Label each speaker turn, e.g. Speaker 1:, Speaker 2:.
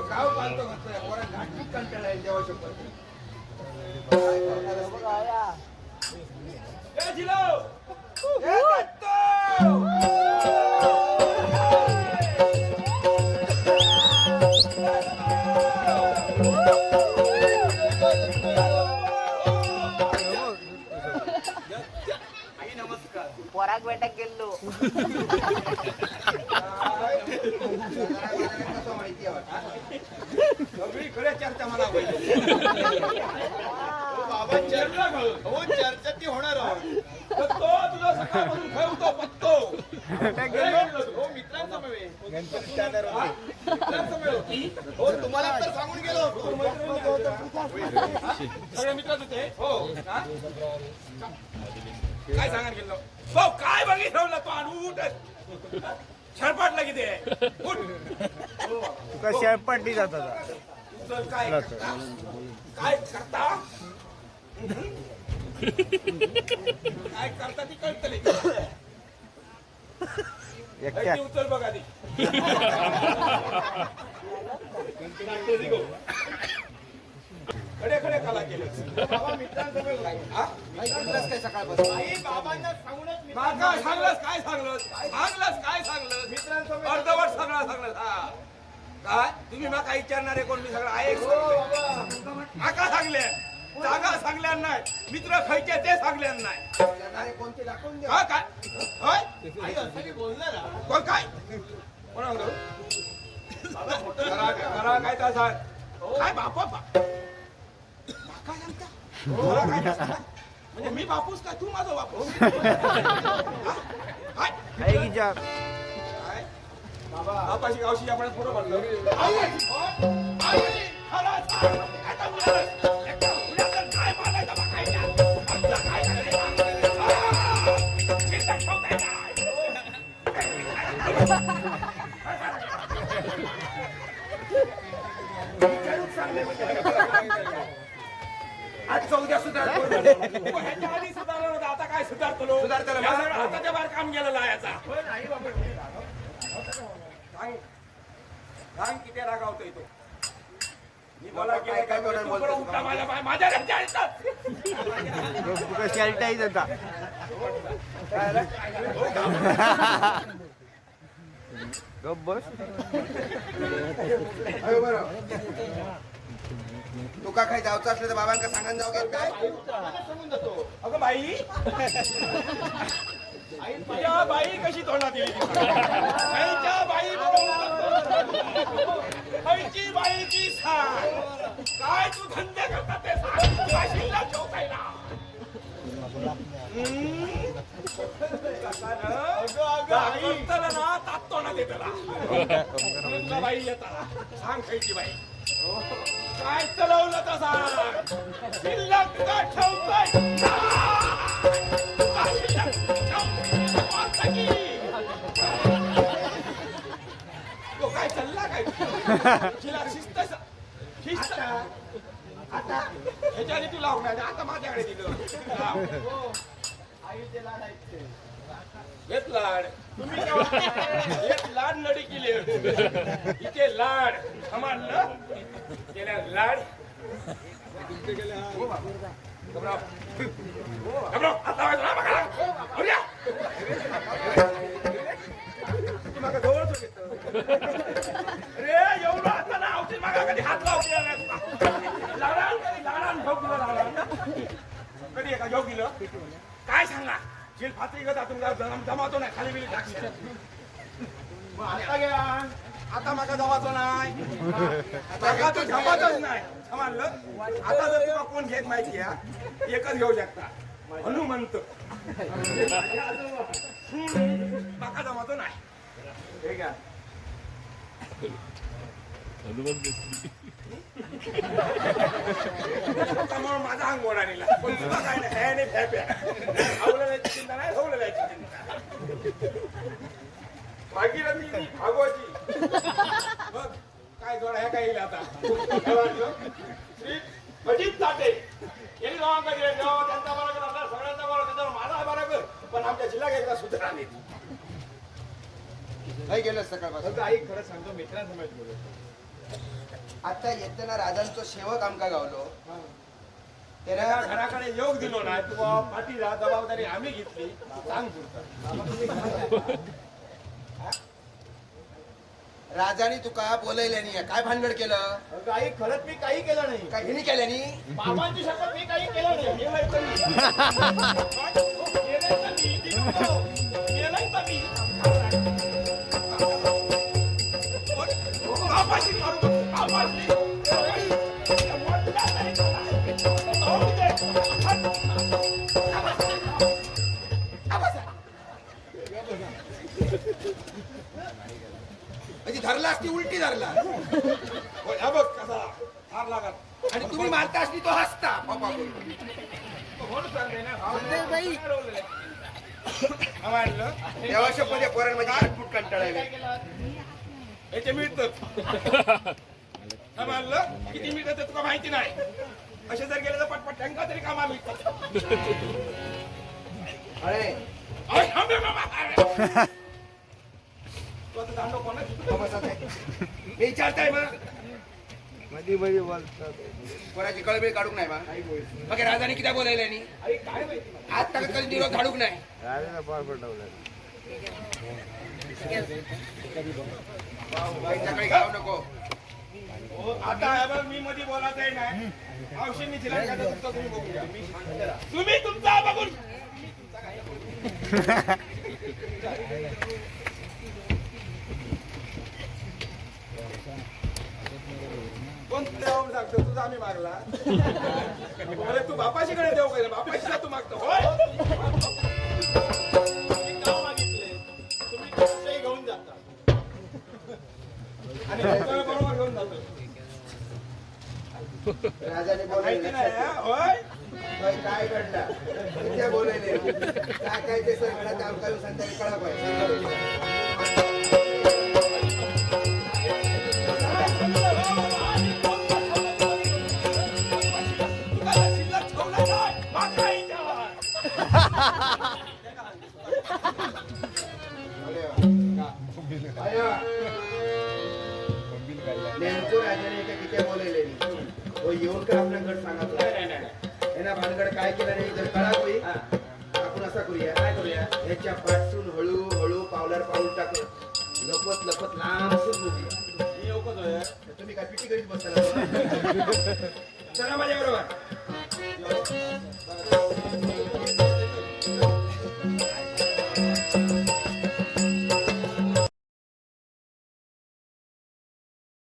Speaker 1: गाव बांधतो कंटाळा जेव्हा शपथ
Speaker 2: पोराक बेटाक गेलो
Speaker 1: सगळीकडे चर्चा मला बाबा चर्चा हो चर्चा ती होणार तो तुला सकाळपासून खेळतो पत्तो हो मित्रांसमवेत हो तुम्हाला तर सांगून गेलो सगळे मित्रच होते हो काय सांगायला गेलो भाऊ काय बघितलं तो आणू उठ छळपाटला किती आहे उठ
Speaker 3: तुका शेळपाटी जाता
Speaker 1: तुझं काय काय करता काय करता ती कळतली
Speaker 3: एकट्या
Speaker 1: उचल बघा ती खडे खडे कला केलं बाबा मित्रांसमोर काय सकाळपासून बाबांना सांगूनच सांगलंस काय सांगलंस मित्रांसमोर अर्धवट सांगलं काय तुम्ही मग काय विचारणारे कोण मी सगळं आहे माका सांगले जागा सांगल्या नाही मित्र खायचे ते सांगल्या नाही कोणते दाखवून द्या काय बोलणार काय कोणा काय तर सांग काय बापा म्हणजे मी बापूस का तू माझा बापूस बापाशी गावशी आपण पुढं म्हणतो काय आज 14 ह्याच्या आधी सुधारलं होतं आता काय सुधारतो आताच्या बाहेर काम गेलेलं आहे याचा सांग किती रागावतोय तो मी मला काय माझ्या घरच्या
Speaker 3: तुका शेळटाई जाता गप बस
Speaker 1: तुका काय जायचं असलं तर बाबांका सांगायला जाऊ घेत काय सांगून जातो अगं बाई बाई कशी तोंडात येईल बाईची बाईची सांग काय तू धंदे करता ते सांग चौकायला ना तात तोंडात येत बाई येता सांग खायची बाई काय चलवलं तसा शिल्लक का ठेवतोय तो काय चालला काय शिस्त शिस्त आता ह्याच्या आधी तू लावणार आता माझ्याकडे दिलं एक लाड तुम्ही एक लाड नडी केली इथे लाड समजलं गेल्या लाड रे एवढं आता ना औषध मागा कधी हात कधी एका घेऊ गेलं काय सांगा शिल फात्री गता तुमचा जमावतो नाही खाली बिली टाकली आता घ्या आता माका जमावतो नाही तू जमातच नाही समजलं आता जर तुला कोण घेत माहिती आहे एकच घेऊ शकता हनुमंत माका जमावतो नाही हे घ्या माझा अंग गोडा नेला पण तुला काय नाही आवडल्याची चिंता नाही सवलल्याची चिंता भागीरथी भागवती बघ काय जोडा ह्या काय येईल आता श्री अजित ताटे यांनी गावांकडे गेले जेव्हा त्यांचा बरोबर आता सगळ्यांचा बरोबर माझा बरोबर पण आमच्या जिल्ह्यात एकदा सुधारणा नाही गेलं सकाळपासून
Speaker 4: आई खरं सांगतो मित्रांसमोर बोलतो.
Speaker 1: आता येताना राजांचो सेवक आमका गावलो
Speaker 4: त्याला
Speaker 1: त्याला
Speaker 4: घराकडे योग दिलो ना तू पाठी जबाबदारी आम्ही घेतली सांग पुरता.
Speaker 1: राजाने तुका बोलवल्यानी काय भानगड केलं
Speaker 4: आई खरंच मी काही केलं नाही.
Speaker 1: काय हिनी केल्यानी
Speaker 4: बाबांची शपथ मी काही केलं नाही. गेलंय तर मी. गेलंय तर मी. गेलंय तर मी. बाबाची मारू. बाबाची.
Speaker 1: म्हणजे धरलास ती उलटी धरला
Speaker 4: होय, हा बघ कसा हार लागत.
Speaker 1: आणि तुम्ही मारता असली तो हसता बाबा
Speaker 4: म्हणून सांगते ना. हा मारलं.
Speaker 1: देवा शपथ पोरांमध्ये आठफूट कंटाळा
Speaker 4: काय
Speaker 1: आहे.
Speaker 4: केलं? याचे मिळतं. हा मारलं किती मिळतं ते तुला माहिती नाही. असे जर गेले तर पटपट टँका तरी कामा मिळतात.
Speaker 1: अरे
Speaker 4: अरे, थांब रे बाबा. अरे. तू आता दांडो कोणाची?
Speaker 1: समजत आहे. हे विचारताय मग
Speaker 3: मध्ये मध्ये बोलतात
Speaker 1: कोणाची कळबेळ काढूक नाही मग राजाने किती बोलायल्यानी
Speaker 4: अरे काय माहिती मला.
Speaker 1: आज तक कधी निरोध काढूक नाही
Speaker 3: राजाला पार पटवलं
Speaker 1: त्यांच्याकडे गाव नको
Speaker 4: हो, आता हे बघ, मी मध्ये बोलत आहे ना. औषधी जिल्हा का तुमचा तुम्ही बघूया. मी शांत राहा. तुम्ही तुमचा बघून कोण देव सांगतो तुझा आम्ही मागला. अरे तू बापाशी कडे देव काय बापाशी तू मागतो होय. मी गाव मागितले तुम्ही तुमचंही घेऊन जाता आणि तुमचं बरोबर घेऊन जातो.
Speaker 1: राजाने
Speaker 4: माहिती नाही
Speaker 1: बोलायला
Speaker 4: हा? होय
Speaker 1: काय घडला किती बोलायले काय काय ते सगळं काम काय संध्याकाळी कळा पाहिजे नेमकं राजाने एका किती बोलायले हो येऊन का आपल्या गड सांगितलं यांना भानगड काय केलं नाही जर कळा होई आपण असा करूया काय करूया याच्या पाठून हळू हळू पावलावर पाऊल टाकत लपत लपत लांब बघूया
Speaker 4: मी येऊकच होय.
Speaker 1: तुम्ही काय पिटी करीत बसला
Speaker 4: चला माझ्या बरोबर